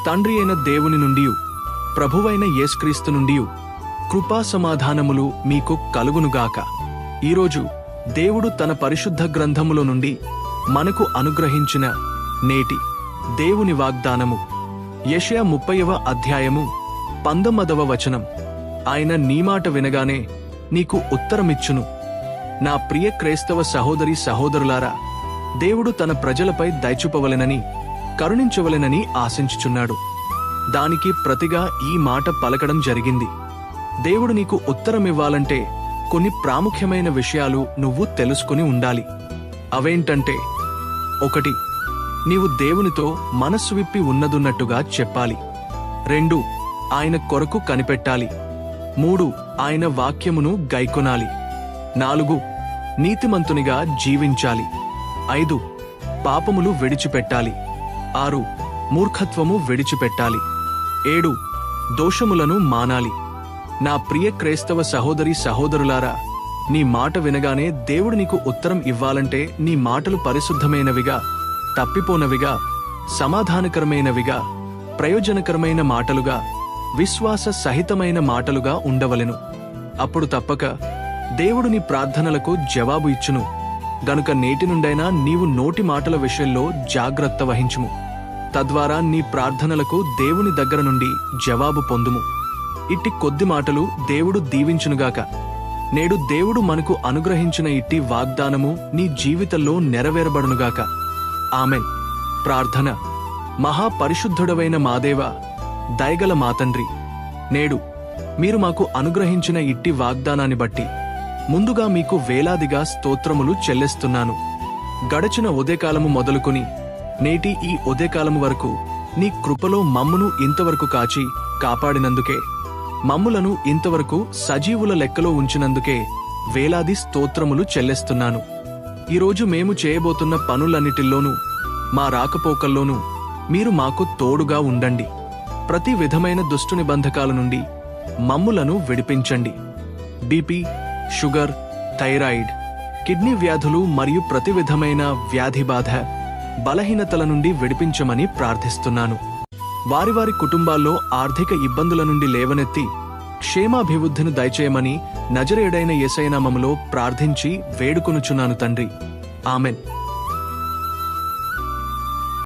తండ్రి అయిన దేవుని నుండి ప్రభువైన యేసుక్రీస్తు నుండి కృపా సమాధానములు మీకు కలుగునుగాక. ఈరోజు దేవుడు తన పరిశుద్ధ గ్రంథములో నుండి మనకు అనుగ్రహించిన నేటి దేవుని వాగ్దానము యెషయా 30వ అధ్యాయము 19వ వచనం. ఆయన నీ మాట వినగానే నీకు ఉత్తరమిచ్చును. నా ప్రియ క్రైస్తవ సహోదరి సహోదరులారా, దేవుడు తన ప్రజలపై దయచూపవలెనని కరుణించవలెనని ఆశించుచున్నాడు. దానికి ప్రతిగా ఈ మాట పలకడం జరిగింది. దేవుడు నీకు ఉత్తరమివ్వాలంటే కొన్ని ప్రాముఖ్యమైన విషయాలు నువ్వు తెలుసుకుని ఉండాలి. అవేంటంటే, 1. నీవు దేవునితో మనస్సు విప్పి ఉన్నదున్నట్టుగా చెప్పాలి. 2. ఆయన కొరకు కనిపెట్టాలి. 3. ఆయన వాక్యమును గైకొనాలి. 4. నీతిమంతునిగా జీవించాలి. 5. పాపములు విడిచిపెట్టాలి. 6. మూర్ఖత్వము విడిచిపెట్టాలి. 7. దోషములను మానాలి. నా ప్రియ క్రైస్తవ సహోదరి సహోదరులారా, నీ మాట వినగానే దేవుడు నీకు ఉత్తరం ఇవ్వాలంటే నీ మాటలు పరిశుద్ధమైనవిగా, తప్పిపోనవిగా, సమాధానకరమైనవిగా, ప్రయోజనకరమైన మాటలుగా, విశ్వాస సహితమైన మాటలుగా ఉండవలెను. అప్పుడు తప్పక దేవుడు నీ ప్రార్థనలకు జవాబు ఇచ్చును. గనుక నేటి నుండైనా నీవు నోటి మాటల విషయంలో జాగ్రత్త వహించుము. తద్వారా నీ ప్రార్థనలకు దేవుని దగ్గర నుండి జవాబు పొందుము. ఇట్టి కొద్ది మాటలు దేవుడు దీవించునుగాక. నేడు దేవుడు మనకు అనుగ్రహించిన ఇట్టి వాగ్దానము నీ జీవితంలో నెరవేరబడునుగాక. ఆమెన్. ప్రార్థన. మహాపరిశుద్ధుడవైన మాదేవా, దయగల మా తండ్రి, నేడు మీరు మాకు అనుగ్రహించిన ఇట్టి వాగ్దానాన్ని బట్టి ముందుగా మీకు వేలాదిగా స్తోత్రములు చెల్లిస్తున్నాను. గడచిన ఉదయకాలము మొదలుకొని నేటి ఈ ఉదయకాలము వరకు నీ కృపలో మమ్మును ఇంతవరకు కాచి కాపాడినందుకే, మమ్ములను ఇంతవరకు సజీవుల లెక్కలో ఉంచినందుకే వేలాది స్తోత్రములు చెల్లిస్తున్నాను. ఈరోజు మేము చేయబోతున్న పనులన్నిటిల్లోనూ, మా రాకపోకల్లోనూ మీరు మాకు తోడుగా ఉండండి. ప్రతి విధమైన దుష్టుని బంధకాల నుండి మమ్ములను విడిపించండి. బీపీ, షుగర్, థైరాయిడ్, కిడ్నీ వ్యాధులు మరియు ప్రతి విధమైన వ్యాధి బాధ, బలహీనతల నుండి విడిపించమని ప్రార్థిస్తున్నాను. వారి వారి కుటుంబాల్లో ఆర్థిక ఇబ్బందుల నుండి లేవనెత్తి క్షేమాభివృద్ధిని దయచేయమని నజరేయుడైన యేసయ్య నామములో ప్రార్థించి వేడుకొనుచున్నాను తండ్రి. ఆమెన్.